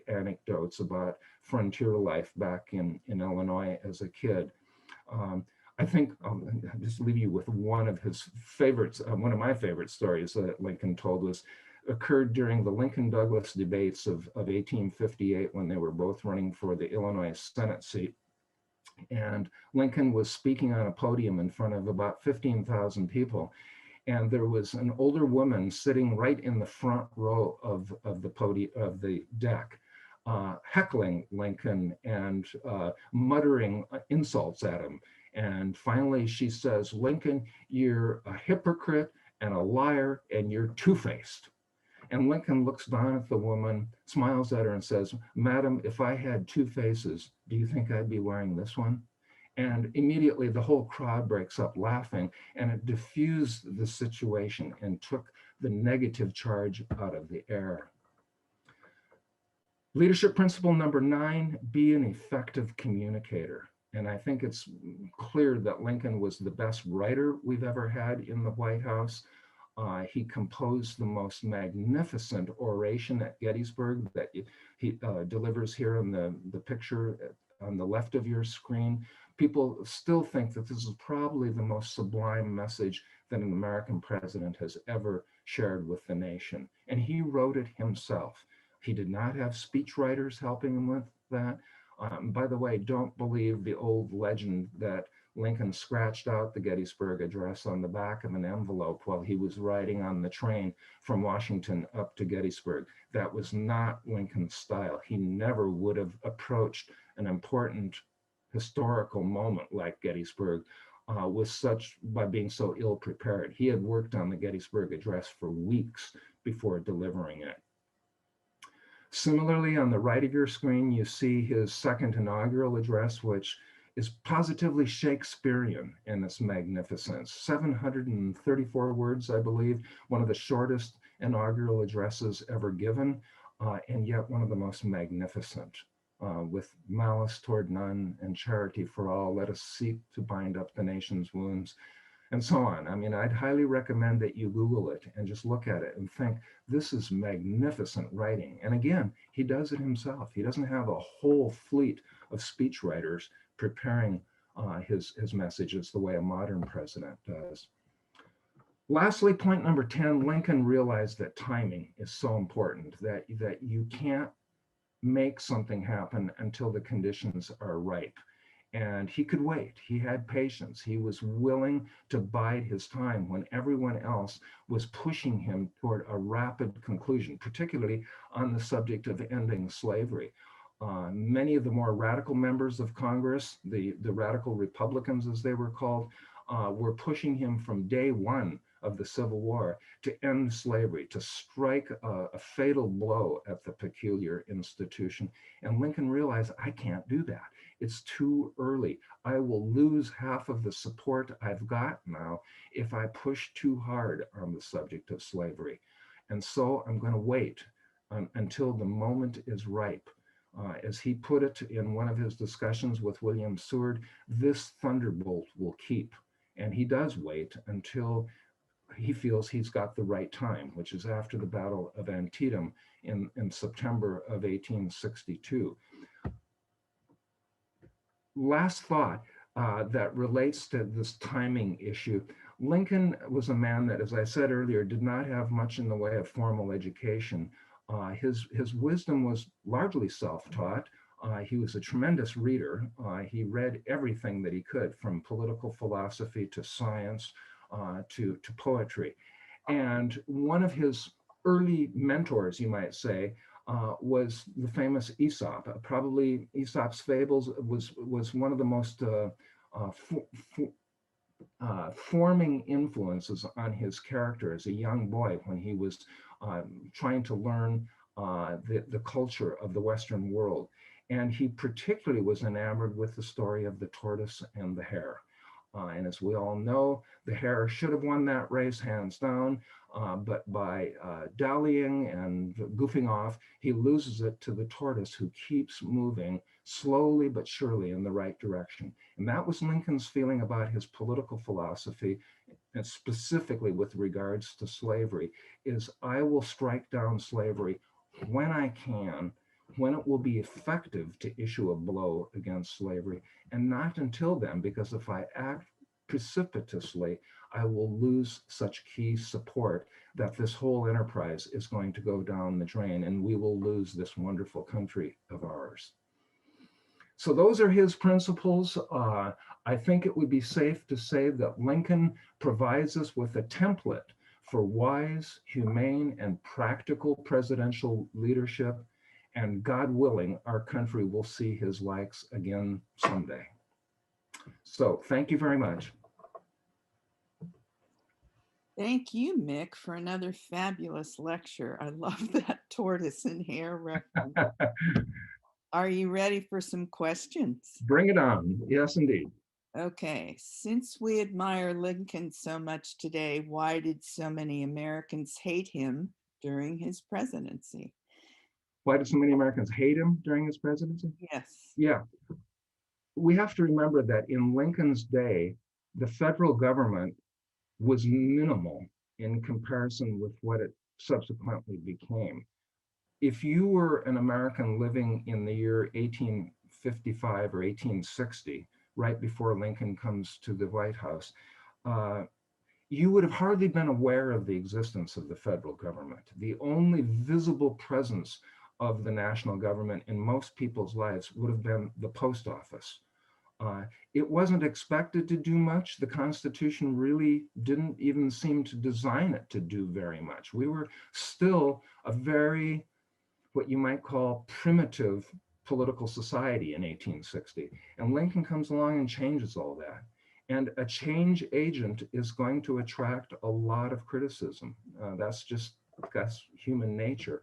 anecdotes about frontier life back in Illinois as a kid. I think I'll just leave you with one of his favorites. One of my favorite stories that Lincoln told occurred during the Lincoln-Douglas debates of 1858, when they were both running for the Illinois Senate seat. And Lincoln was speaking on a podium in front of about 15,000 people. And there was an older woman sitting right in the front row of the podium, of the deck, heckling Lincoln and muttering insults at him. And finally she says, "Lincoln, you're a hypocrite and a liar, and you're two-faced. And Lincoln looks down at the woman, smiles at her and says, "Madam, if I had two faces, do you think I'd be wearing this one?" And immediately the whole crowd breaks up laughing, and it diffused the situation and took the negative charge out of the air. Leadership principle number 9, be an effective communicator. And I think it's clear that Lincoln was the best writer we've ever had in the White House. He composed the most magnificent oration at Gettysburg that he delivers here in the picture on the left of your screen. People still think that this is probably the most sublime message that an American president has ever shared with the nation. And he wrote it himself. He did not have speechwriters helping him with that. By the way, don't believe the old legend that Lincoln scratched out the Gettysburg Address on the back of an envelope while he was riding on the train from Washington up to Gettysburg. That was not Lincoln's style. He never would have approached an important historical moment like Gettysburg by being so ill prepared. He had worked on the Gettysburg Address for weeks before delivering it. Similarly, on the right of your screen, you see his second inaugural address, which is positively Shakespearean in its magnificence. 734 words, I believe, one of the shortest inaugural addresses ever given, and yet one of the most magnificent. With malice toward none and charity for all, let us seek to bind up the nation's wounds, and so on. I mean, I'd highly recommend that you Google it and just look at it and think, this is magnificent writing. And again, he does it himself. He doesn't have a whole fleet of speechwriters preparing his messages the way a modern president does. Lastly, point number 10, Lincoln realized that timing is so important, that you can't make something happen until the conditions are ripe. And he could wait. He had patience. He was willing to bide his time when everyone else was pushing him toward a rapid conclusion, particularly on the subject of ending slavery. Many of the more radical members of Congress, the radical Republicans as they were called, were pushing him from day one of the Civil War to end slavery, to strike a fatal blow at the peculiar institution. And Lincoln realized, I can't do that. It's too early. I will lose half of the support I've got now if I push too hard on the subject of slavery. And so I'm going to wait until the moment is ripe. As he put it in one of his discussions with William Seward, this thunderbolt will keep. And he does wait until he feels he's got the right time, which is after the Battle of Antietam in September of 1862. Last thought that relates to this timing issue. Lincoln was a man that, as I said earlier, did not have much in the way of formal education. His wisdom was largely self-taught. He was a tremendous reader. He read everything that he could, from political philosophy to science to poetry. And one of his early mentors, you might say, was the famous Aesop. Probably Aesop's Fables was one of the most forming influences on his character as a young boy when he was trying to learn the culture of the Western world. And he particularly was enamored with the story of the tortoise and the hare. And as we all know, the hare should have won that race hands down, but by dallying and goofing off, he loses it to the tortoise, who keeps moving slowly but surely in the right direction. And that was Lincoln's feeling about his political philosophy, and specifically with regards to slavery, is I will strike down slavery when I can, when it will be effective to issue a blow against slavery, and not until then, because if I act precipitously, I will lose such key support that this whole enterprise is going to go down the drain, and we will lose this wonderful country of ours. So those are his principles. I think it would be safe to say that Lincoln provides us with a template for wise, humane, and practical presidential leadership. And God willing, our country will see his likes again someday. So thank you very much. Thank you, Mick, for another fabulous lecture. I love that tortoise and hare reference. Are you ready for some questions? Bring it on. Yes, indeed. Okay, since we admire Lincoln so much today, why did so many Americans hate him during his presidency? Why did so many Americans hate him during his presidency? Yes. Yeah, we have to remember that in Lincoln's day, the federal government was minimal in comparison with what it subsequently became. If you were an American living in the year 1855 or 1860, right before Lincoln comes to the White House, uh, you would have hardly been aware of the existence of the federal government. The only visible presence of the national government in most people's lives would have been the post office. It wasn't expected to do much. The Constitution really didn't even seem to design it to do very much. We were still a very, what you might call, primitive political society in 1860. And Lincoln comes along and changes all that. And a change agent is going to attract a lot of criticism. That's human nature.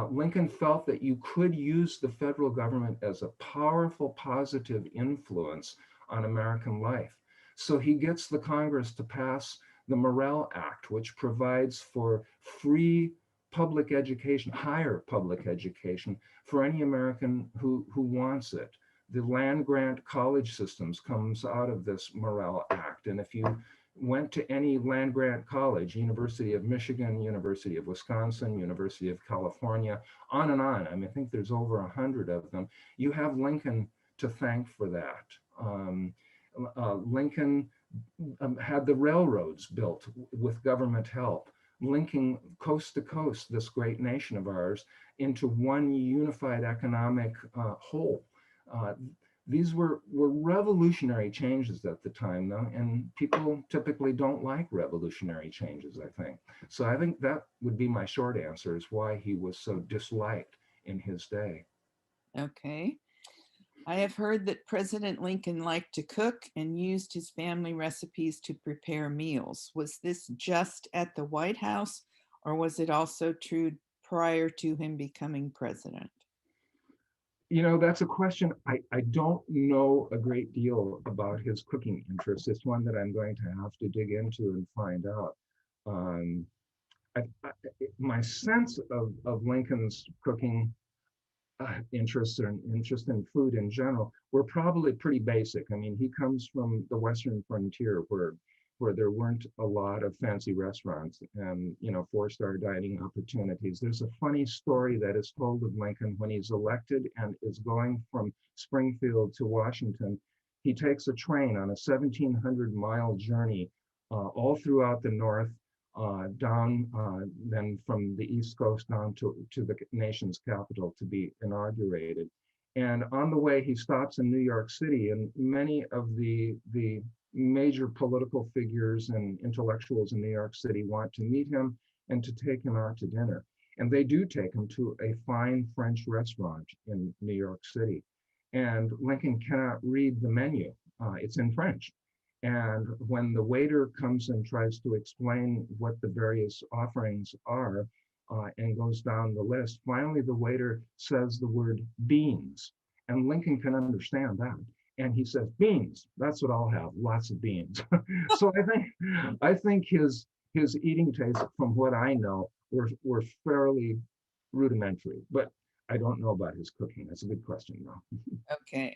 Lincoln felt that you could use the federal government as a powerful positive influence on American life. So he gets the Congress to pass the Morrill Act, which provides for free public education, higher public education for any American who wants it. The land grant college systems comes out of this Morrill Act. And if you went to any land grant college, University of Michigan, University of Wisconsin, University of California, on and on. I mean, I think there's over 100 of them. You have Lincoln to thank for that. Lincoln had the railroads built with government help, linking coast to coast this great nation of ours into one unified economic whole. These were revolutionary changes at the time, though, and people typically don't like revolutionary changes, I think. So I think that would be my short answer, is why he was so disliked in his day. Okay. I have heard that President Lincoln liked to cook and used his family recipes to prepare meals. Was this just at the White House, or was it also true prior to him becoming president? You know, that's a question. I don't know a great deal about his cooking interests. It's one that I'm going to have to dig into and find out. Um, my sense of Lincoln's cooking interests and interest in food in general were probably pretty basic. I mean, he comes from the Western frontier where there weren't a lot of fancy restaurants and, you know, four-star dining opportunities. There's a funny story that is told of Lincoln when he's elected and is going from Springfield to Washington. He takes a train on a 1,700-mile journey all throughout the North, down then from the East Coast down to the nation's capital to be inaugurated. And on the way, he stops in New York City, and many of the major political figures and intellectuals in New York City want to meet him and to take him out to dinner. And they do take him to a fine French restaurant in New York City. And Lincoln cannot read the menu. It's in French. And when the waiter comes and tries to explain what the various offerings are and goes down the list, finally the waiter says the word beans. And Lincoln can understand that. And he says, beans, that's what I'll have, lots of beans. So I think his eating tastes, from what I know, were fairly rudimentary, but I don't know about his cooking. That's a good question, though. Okay.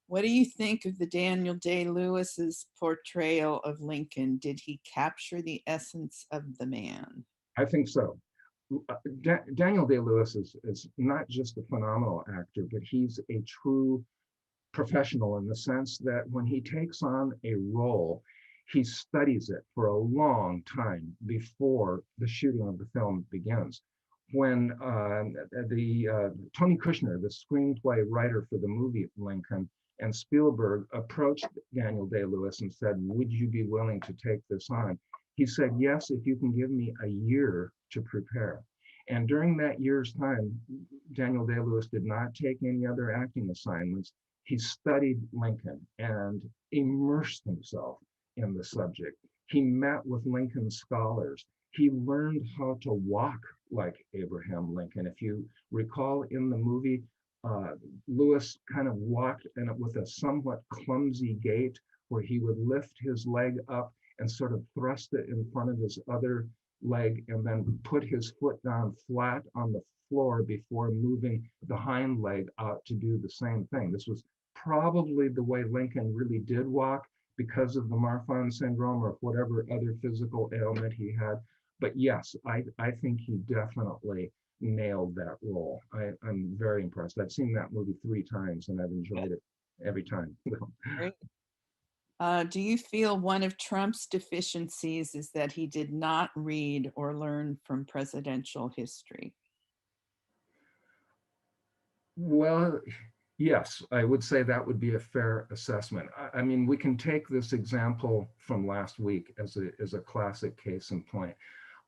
What do you think of the Daniel Day-Lewis's portrayal of Lincoln? Did he capture the essence of the man? I think so. Daniel Day-Lewis is not just a phenomenal actor, but he's a true professional in the sense that when he takes on a role, he studies it for a long time before the shooting of the film begins. When Tony Kushner, the screenplay writer for the movie Lincoln, and Spielberg approached Daniel Day-Lewis and said, would you be willing to take this on? He said, yes, if you can give me a year to prepare. And during that year's time, Daniel Day-Lewis did not take any other acting assignments. He studied Lincoln and immersed himself in the subject. He met with Lincoln scholars. He learned how to walk like Abraham Lincoln. If you recall in the movie, Lewis kind of walked with a somewhat clumsy gait where he would lift his leg up and sort of thrust it in front of his other leg and then put his foot down flat on the floor before moving the hind leg out to do the same thing. This was probably the way Lincoln really did walk because of the Marfan syndrome or whatever other physical ailment he had. But yes, I think he definitely nailed that role. I'm very impressed. I've seen that movie 3 times and I've enjoyed it every time. Great. Do you feel one of Trump's deficiencies is that he did not read or learn from presidential history? Well, yes, I would say that would be a fair assessment. I mean, we can take this example from last week as a classic case in point.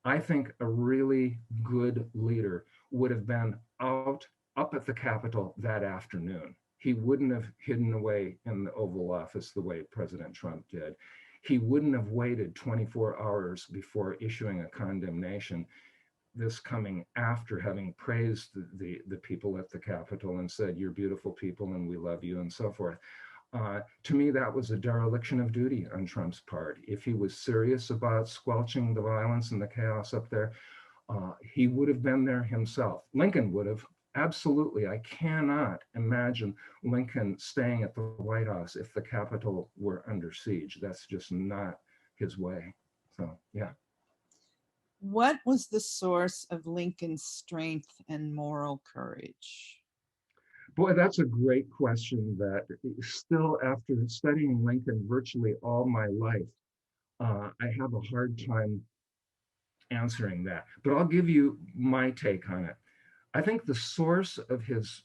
I think a really good leader would have been up at the Capitol that afternoon. He wouldn't have hidden away in the Oval Office the way President Trump did. He wouldn't have waited 24 hours before issuing a condemnation, this coming after having praised the people at the Capitol and said, "You're beautiful people and we love you," and so forth. To me, that was a dereliction of duty on Trump's part. If he was serious about squelching the violence and the chaos up there, he would have been there himself. Lincoln would have, absolutely. I cannot imagine Lincoln staying at the White House if the Capitol were under siege. That's just not his way. So, yeah. What was the source of Lincoln's strength and moral courage? Boy, that's a great question that still, after studying Lincoln virtually all my life, I have a hard time answering that. But I'll give you my take on it. I think the source of his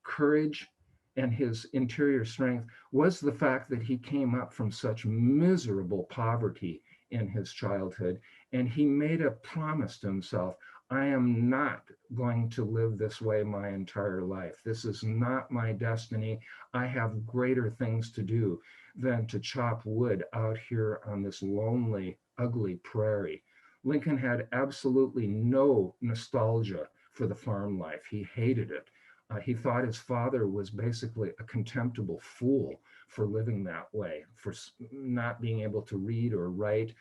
courage and his interior strength was the fact that he came up from such miserable poverty in his childhood, and he made a promise to himself, I am not going to live this way my entire life. This is not my destiny. I have greater things to do than to chop wood out here on this lonely, ugly prairie. Lincoln had absolutely no nostalgia for the farm life. He hated it. He thought his father was basically a contemptible fool for living that way, for not being able to read or write,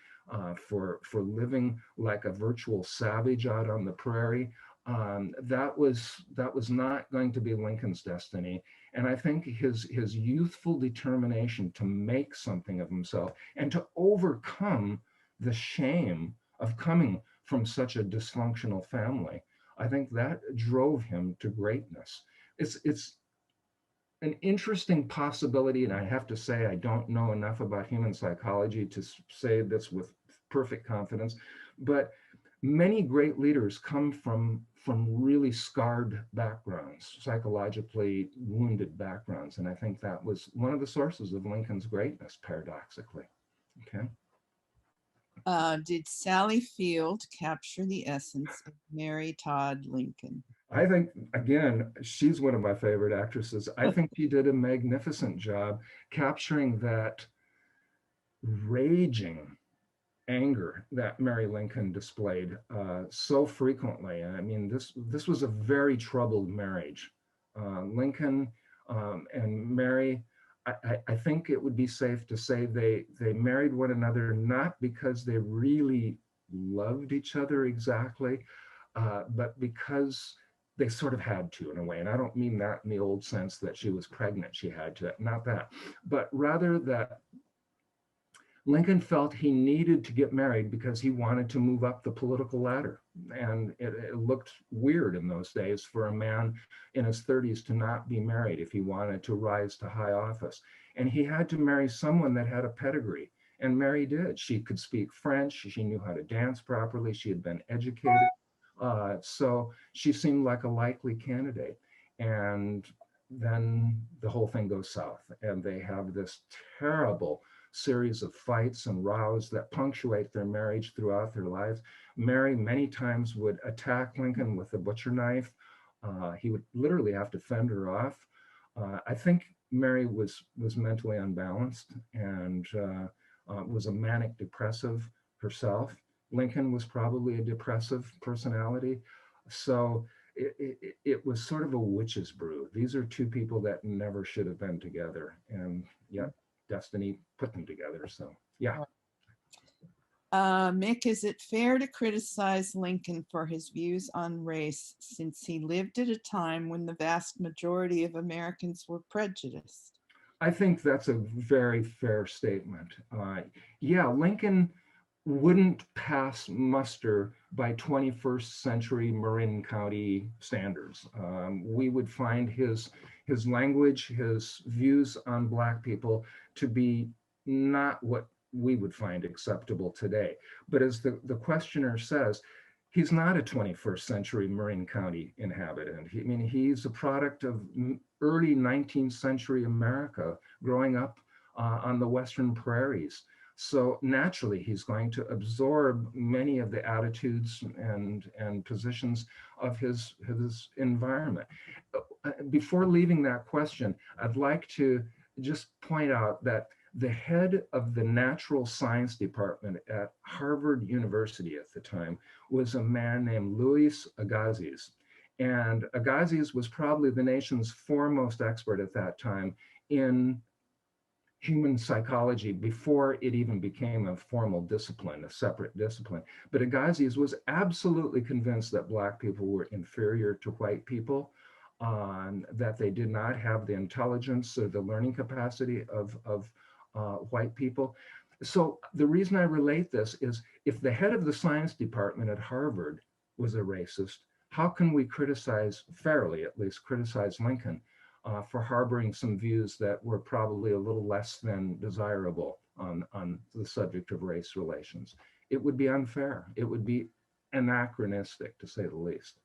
for living like a virtual savage out on the prairie. That was not going to be Lincoln's destiny. And I think his youthful determination to make something of himself and to overcome the shame of coming from such a dysfunctional family, I think that drove him to greatness. It's an interesting possibility, and I have to say I don't know enough about human psychology to say this with perfect confidence, but many great leaders come from really scarred backgrounds, psychologically wounded backgrounds, and I think that was one of the sources of Lincoln's greatness, paradoxically. Okay. Did Sally Field capture the essence of Mary Todd Lincoln? I think, again, she's one of my favorite actresses. I think she did a magnificent job capturing that raging anger that Mary Lincoln displayed so frequently. I mean, this was a very troubled marriage. Lincoln and Mary, I think it would be safe to say they married one another not because they really loved each other exactly, but because they sort of had to in a way. And I don't mean that in the old sense that she was pregnant, she had to, not that, but rather that Lincoln felt he needed to get married because he wanted to move up the political ladder. And it looked weird in those days for a man in his 30s to not be married if he wanted to rise to high office. And he had to marry someone that had a pedigree. And Mary did. She could speak French. She knew how to dance properly. She had been educated. So she seemed like a likely candidate. And then the whole thing goes south. And they have this terrible series of fights and rows that punctuate their marriage throughout their lives. Mary many times would attack Lincoln with a butcher knife. He would literally have to fend her off. I think Mary was mentally unbalanced, and was a manic depressive herself. Lincoln was probably a depressive personality. So it was sort of a witch's brew. These are two people that never should have been together, and yet destiny put them together. So yeah. Mick, is it fair to criticize Lincoln for his views on race since he lived at a time when the vast majority of Americans were prejudiced? I think that's a very fair statement. Yeah, Lincoln wouldn't pass muster by 21st century Marin County standards. We would find his language, his views on Black people to be not what we would find acceptable today. But as the questioner says, he's not a 21st century Marin County inhabitant. I mean, he's a product of early 19th century America, growing up on the Western prairies. So naturally, he's going to absorb many of the attitudes and positions of his environment. Before leaving that question, I'd like to just point out that the head of the natural science department at Harvard University at the time was a man named Louis Agassiz. And Agassiz was probably the nation's foremost expert at that time in human psychology before it even became a formal discipline, a separate discipline. But Agassiz was absolutely convinced that Black people were inferior to white people, that they did not have the intelligence or the learning capacity of white people. So the reason I relate this is if the head of the science department at Harvard was a racist, how can we criticize, fairly at least, criticize Lincoln for harboring some views that were probably a little less than desirable on the subject of race relations? It would be unfair. It would be anachronistic, to say the least.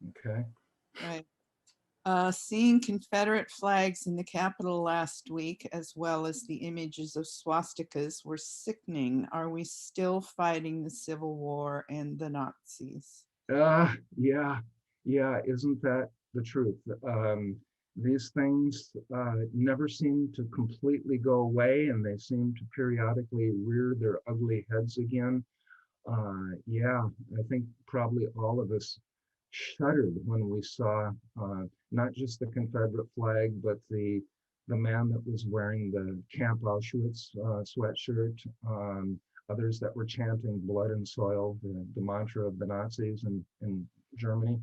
Okay. Right. Seeing Confederate flags in the Capitol last week, as well as the images of swastikas, were sickening. Are we still fighting the Civil War and the Nazis? Yeah, isn't that the truth? These things never seem to completely go away, and they seem to periodically rear their ugly heads again. Yeah, I think probably all of us shuddered when we saw not just the Confederate flag, but the man that was wearing the Camp Auschwitz sweatshirt, others that were chanting blood and soil, the mantra of the Nazis in Germany.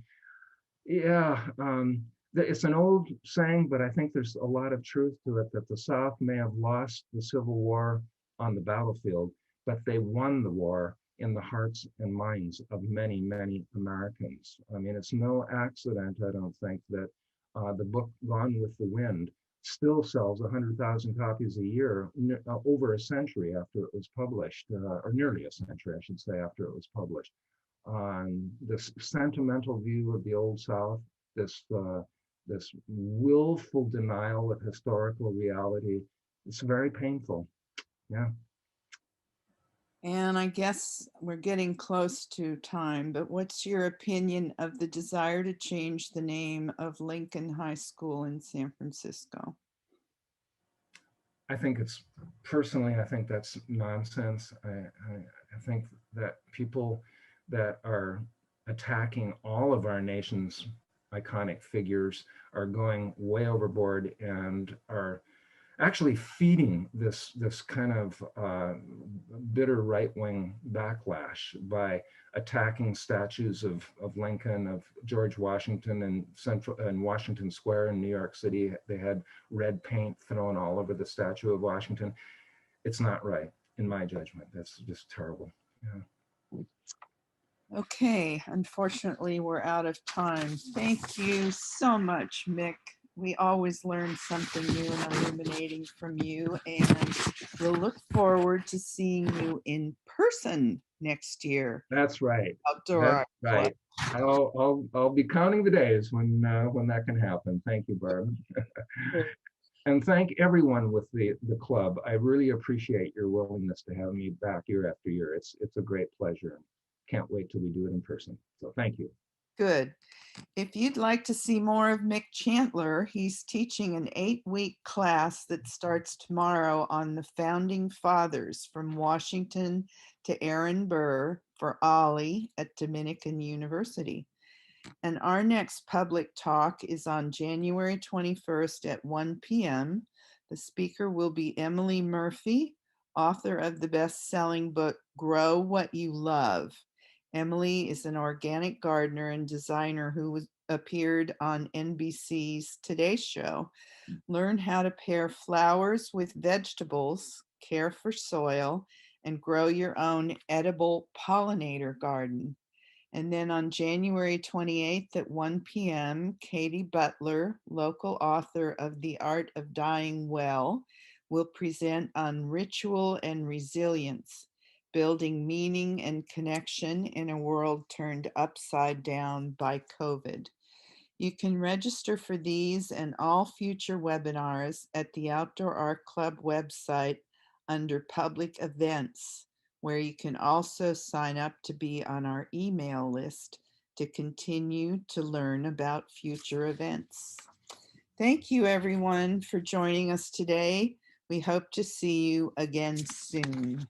Yeah, it's an old saying, but I think there's a lot of truth to it that the South may have lost the Civil War on the battlefield, but they won the war in the hearts and minds of many, many Americans. I mean, it's no accident, I don't think, that the book Gone with the Wind still sells 100,000 copies a year over a century after it was published, or nearly a century, I should say, after it was published. This sentimental view of the Old South, this willful denial of historical reality. It's very painful. Yeah. And I guess we're getting close to time, but what's your opinion of the desire to change the name of Lincoln High School in San Francisco? I think I think that's nonsense. I think that people that are attacking all of our nation's iconic figures are going way overboard and are actually feeding this kind of bitter right-wing backlash by attacking statues of Lincoln, of George Washington, and Washington Square in New York City. They had red paint thrown all over the statue of Washington. It's not right, in my judgment. That's just terrible. Yeah. Okay, unfortunately, we're out of time. Thank you so much, Mick. We always learn something new and illuminating from you, and we'll look forward to seeing you in person next year. That's right. Outdoor That's Art right. I'll be counting the days when that can happen. Thank you, Barb. Club. And thank everyone with the club. I really appreciate your willingness to have me back year after year. It's a great pleasure. Can't wait till we do it in person. So thank you. Good. If you'd like to see more of Mick Chantler, he's teaching an 8-week class that starts tomorrow on the Founding Fathers from Washington to Aaron Burr for Ollie at Dominican University. And our next public talk is on January 21st at 1 p.m. The speaker will be Emily Murphy, author of the best-selling book, Grow What You Love. Emily is an organic gardener and designer who appeared on NBC's Today Show. Learn how to pair flowers with vegetables, care for soil, and grow your own edible pollinator garden. And then on January 28th at 1 p.m., Katie Butler, local author of The Art of Dying Well, will present on ritual and resilience, building meaning and connection in a world turned upside down by COVID. You can register for these and all future webinars at the Outdoor Art Club website under public events, where you can also sign up to be on our email list to continue to learn about future events. Thank you, everyone, for joining us today. We hope to see you again soon.